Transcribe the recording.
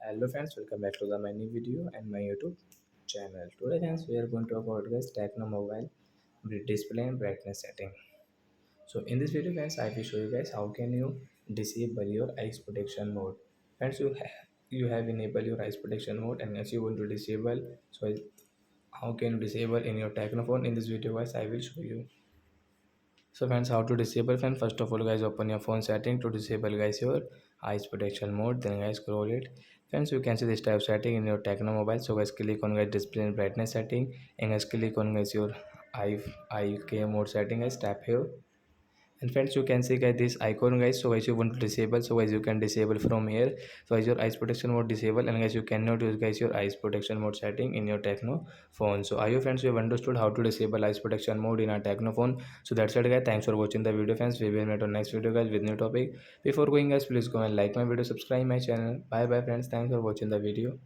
Hello friends, welcome back to my new video and my YouTube channel. Today friends, we are going to talk about guys Tecno mobile display and brightness setting. So in this video friends, I will show you guys how can you disable your eyes protection mode. Friends, you have enabled your eyes protection mode, and as you want to disable, so how can you disable in your Tecno phone? In this video guys, I will show you. So friends, how to disable? Friends, first of all guys, open your phone setting to disable guys your eyes protection mode. Then guys, scroll it. Friends, you can see this type of setting in your Tecno mobile. So guys, click on guys display and brightness setting, and guys click on guys your eye mode setting. Guys, tap here, and friends, you can see guys this icon guys. So guys, you want to disable, so guys you can disable from here. So guys, your eyes protection mode disable, and guys you cannot use guys your eyes protection mode setting in your Tecno phone. So I hope friends you have understood how to disable eyes protection mode in our Tecno phone. So that's it guys, thanks for watching the video friends. We will meet on next video guys with new topic. Before going guys, please go and like my video, subscribe my channel. Bye bye friends, thanks for watching the video.